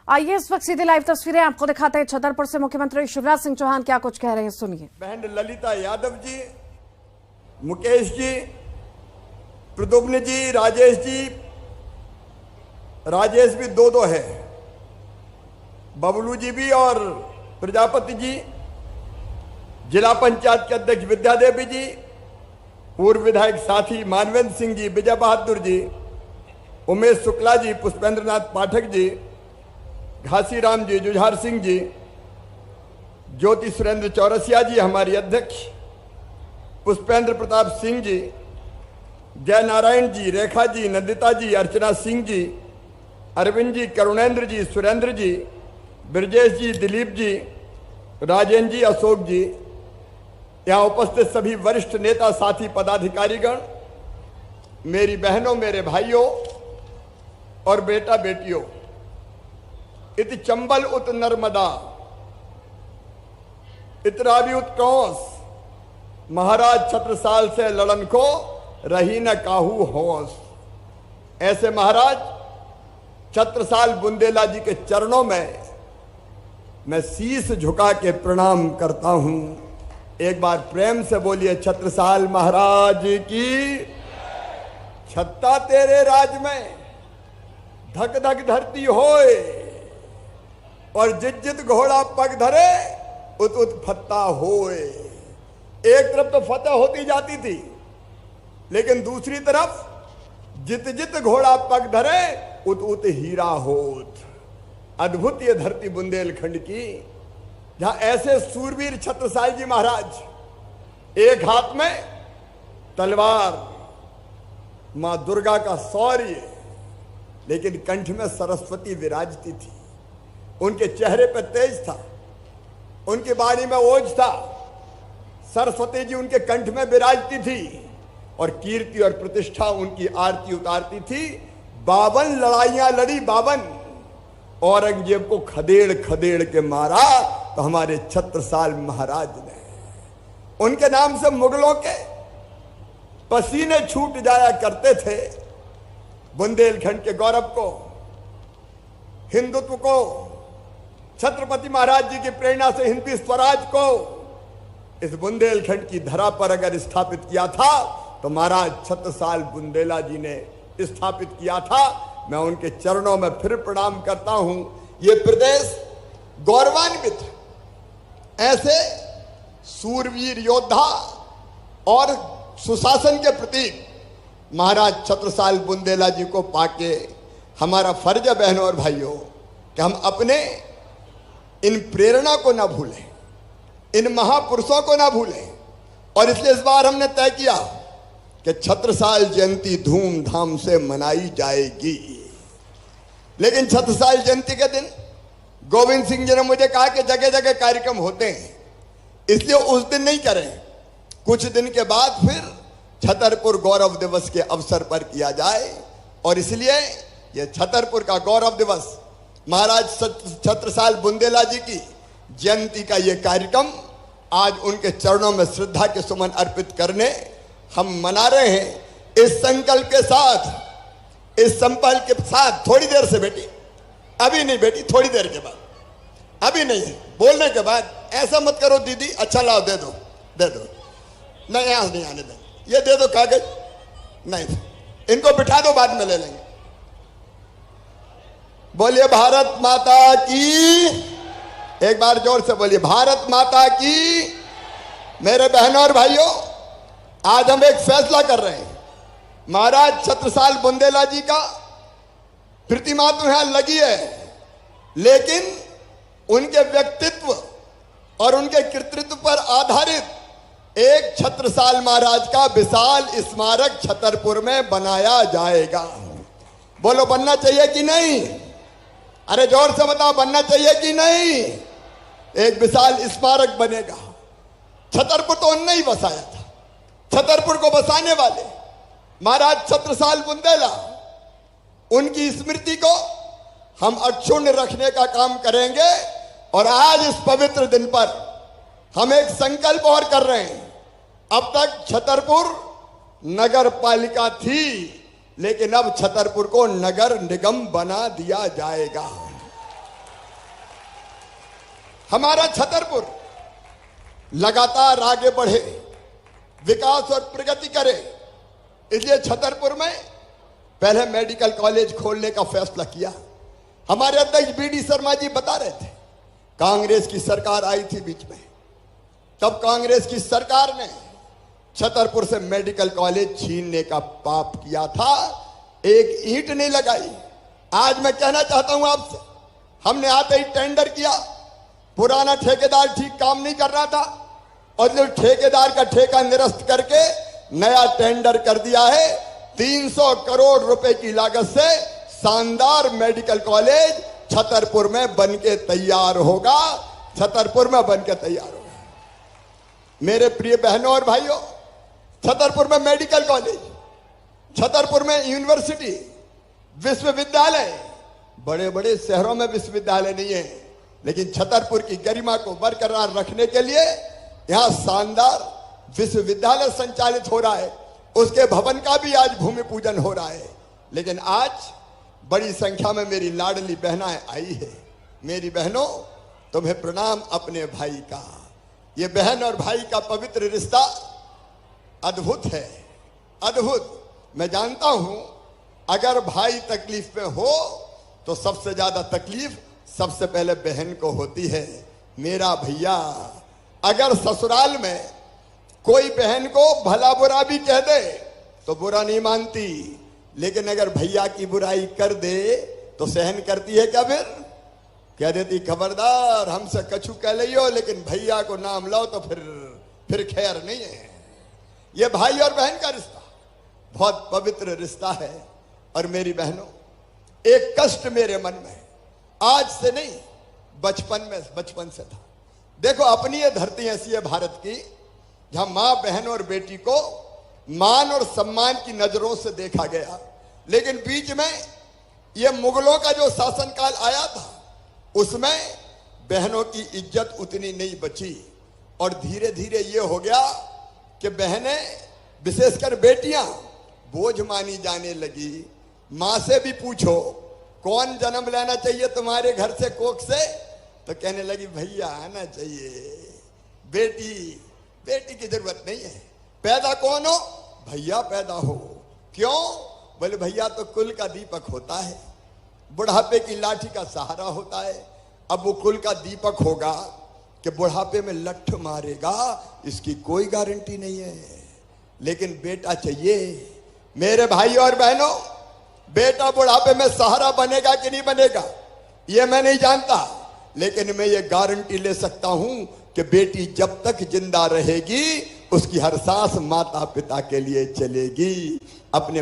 आइए इस वक्त सीधी लाइव तस्वीरें आपको दिखाते हैं छतरपुर से। मुख्यमंत्री शिवराज सिंह चौहान क्या कुछ कह रहे हैं, सुनिए। बहन ललिता यादव जी, मुकेश जी, प्रद्युम्न जी, राजेश जी, राजेश भी दो है, बबलू जी भी और प्रजापति जी, जिला पंचायत के अध्यक्ष विद्या देवी जी, पूर्व विधायक साथी मानवेंद्र सिंह जी, विजय बहादुर जी, उमेश शुक्ला जी, पुष्पेंद्र नाथ पाठक जी, घासीराम जी, जुझार सिंह जी, ज्योति सुरेंद्र चौरसिया जी हमारी अध्यक्ष, पुष्पेंद्र प्रताप सिंह जी, जय नारायण जी, रेखा जी, नंदिता जी, अर्चना सिंह जी, अरविंद जी, करुणेंद्र जी, सुरेंद्र जी, ब्रजेश जी, दिलीप जी, राजेंद्र जी, अशोक जी, यहाँ उपस्थित सभी वरिष्ठ नेता साथी पदाधिकारीगण, मेरी बहनों, मेरे भाइयों और बेटा बेटियों, इति चंबल उत नर्मदा इतरावी उत कंस, महाराज छत्रसाल से लड़न को रही न काहू होश। ऐसे महाराज छत्रसाल बुंदेला जी के चरणों में मैं शीश झुका के प्रणाम करता हूं। एक बार प्रेम से बोलिए, छत्रसाल महाराज की। छत्ता तेरे राज में धक धक धरती होए, और जित जित घोड़ा पग धरे उत उत फत्ता होए। एक तरफ तो फतह होती जाती थी, लेकिन दूसरी तरफ जित जित घोड़ा पग धरे उत उत हीरा होत। अद्भुत ये धरती बुंदेलखंड की, जहां ऐसे सूरवीर छत्रसाल जी महाराज, एक हाथ में तलवार, मां दुर्गा का शौर्य, लेकिन कंठ में सरस्वती विराजती थी। उनके चेहरे पर तेज था, उनकी वाणी में ओज था। सरस्वती जी उनके कंठ में विराजती थी और कीर्ति और प्रतिष्ठा उनकी आरती उतारती थी। 52 लड़ाइयां लड़ी, 52। औरंगजेब को खदेड़ खदेड़ के मारा तो हमारे छत्रसाल महाराज ने। उनके नाम से मुगलों के पसीने छूट जाया करते थे। बुंदेलखंड के गौरव को, हिंदुत्व को, छत्रपति महाराज जी की प्रेरणा से हिंदी स्वराज को इस बुंदेलखंड की धरा पर अगर स्थापित किया था तो महाराज छत्रसाल बुंदेला जी ने स्थापित किया था। मैं उनके चरणों में फिर प्रणाम करता हूं। ये प्रदेश गौरवान्वित ऐसे सूरवीर योद्धा और सुशासन के प्रतीक महाराज छत्रसाल बुंदेला जी को पाके हमारा फर्ज है बहनों और भाइयों कि हम अपने इन प्रेरणा को ना भूलें, इन महापुरुषों को ना भूलें। और इसलिए इस बार हमने तय किया कि छत्रसाल जयंती धूमधाम से मनाई जाएगी। लेकिन छत्रसाल जयंती के दिन गोविंद सिंह जी ने मुझे कहा कि जगह जगह कार्यक्रम होते हैं, इसलिए उस दिन नहीं करें, कुछ दिन के बाद फिर छतरपुर गौरव दिवस के अवसर पर किया जाए। और इसलिए यह छतरपुर का गौरव दिवस, महाराज छत्रसाल बुंदेला जी की जयंती का ये कार्यक्रम आज उनके चरणों में श्रद्धा के सुमन अर्पित करने हम मना रहे हैं। इस संकल्प के साथ, इस संकल्प के साथ, थोड़ी देर से बेटी, अभी नहीं बेटी, थोड़ी देर के बाद, अभी नहीं, बोलने के बाद ऐसा मत करो दीदी, अच्छा लाओ दे दो, दे दो, नहीं यहां नहीं आने दें, ये दे दो कागज, नहीं, इनको बिठा दो, बाद में ले लेंगे। बोलिए भारत माता की। एक बार जोर से बोलिए, भारत माता की। मेरे बहनों और भाइयों, आज हम एक फैसला कर रहे हैं। महाराज छत्रसाल बुंदेला जी का प्रतिमा तो यहां लगी है, लेकिन उनके व्यक्तित्व और उनके कृतित्व पर आधारित एक छत्रसाल महाराज का विशाल स्मारक छतरपुर में बनाया जाएगा। बोलो बनना चाहिए कि नहीं? अरे जोर से बताओ, बनना चाहिए कि नहीं? एक विशाल स्मारक बनेगा। छतरपुर तो उनने ही बसाया था। छतरपुर को बसाने वाले महाराज छत्रसाल बुंदेला, उनकी स्मृति को हम अक्षुण्ण रखने का काम करेंगे। और आज इस पवित्र दिन पर हम एक संकल्प और कर रहे हैं। अब तक छतरपुर नगर पालिका थी, लेकिन अब छतरपुर को नगर निगम बना दिया जाएगा। हमारा छतरपुर लगातार आगे बढ़े, विकास और प्रगति करे, इसलिए छतरपुर में पहले मेडिकल कॉलेज खोलने का फैसला किया। हमारे अध्यक्ष बीडी शर्मा जी बता रहे थे, कांग्रेस की सरकार आई थी बीच में, तब कांग्रेस की सरकार ने छतरपुर से मेडिकल कॉलेज छीनने का पाप किया था, एक ईंट नहीं लगाई। आज मैं कहना चाहता हूं आपसे, हमने आते ही टेंडर किया, पुराना ठेकेदार ठीक काम नहीं कर रहा था और जो ठेकेदार का ठेका निरस्त करके नया टेंडर कर दिया है। 300 करोड़ रुपए की लागत से शानदार मेडिकल कॉलेज छतरपुर में बनके तैयार होगा, छतरपुर में बनके तैयार होगा। मेरे प्रिय बहनों और भाइयों, छतरपुर में मेडिकल कॉलेज, छतरपुर में यूनिवर्सिटी, विश्वविद्यालय, बड़े बड़े शहरों में विश्वविद्यालय नहीं है, लेकिन छतरपुर की गरिमा को बरकरार रखने के लिए यहां शानदार विश्वविद्यालय संचालित हो रहा है। उसके भवन का भी आज भूमि पूजन हो रहा है। लेकिन आज बड़ी संख्या में मेरी लाडली बहनाएं आई है। मेरी बहनों, तुम्हें प्रणाम अपने भाई का। ये बहन और भाई का पवित्र रिश्ता अद्भुत है, अद्भुत। मैं जानता हूं अगर भाई तकलीफ में हो तो सबसे ज्यादा तकलीफ सबसे पहले बहन को होती है। मेरा भैया, अगर ससुराल में कोई बहन को भला बुरा भी कह दे तो बुरा नहीं मानती, लेकिन अगर भैया की बुराई कर दे तो सहन करती है क्या? फिर कह देती, खबरदार हमसे कछु कह लियो, लेकिन भैया को नाम लो तो फिर खैर नहीं है। यह भाई और बहन का रिश्ता बहुत पवित्र रिश्ता है। और मेरी बहनों, एक कष्ट मेरे मन में आज से नहीं, बचपन से था। देखो, अपनी ये धरती ऐसी है भारत की, जहां मां, बहन और बेटी को मान और सम्मान की नजरों से देखा गया। लेकिन बीच में ये मुगलों का जो शासनकाल आया था, उसमें बहनों की इज्जत उतनी नहीं बची और धीरे धीरे ये हो गया कि बहनें, विशेषकर बेटियां, बोझ मानी जाने लगी। मां से भी पूछो कौन जन्म लेना चाहिए तुम्हारे घर से, कोख से, तो कहने लगी भैया आना चाहिए। बेटी की जरूरत नहीं है। पैदा कौन हो? भैया पैदा हो। क्यों? बोले भैया तो कुल का दीपक होता है, बुढ़ापे की लाठी का सहारा होता है। अब वो कुल का दीपक होगा कि बुढ़ापे में लठ मारेगा, इसकी कोई गारंटी नहीं है। लेकिन बेटा चाहिए। मेरे भाई और बहनों, बेटा बुढ़ापे में सहारा बनेगा कि नहीं बनेगा ये मैं नहीं जानता, लेकिन मैं ये गारंटी ले सकता हूं कि बेटी जब तक जिंदा रहेगी उसकी हर सांस माता पिता के लिए चलेगी। अपने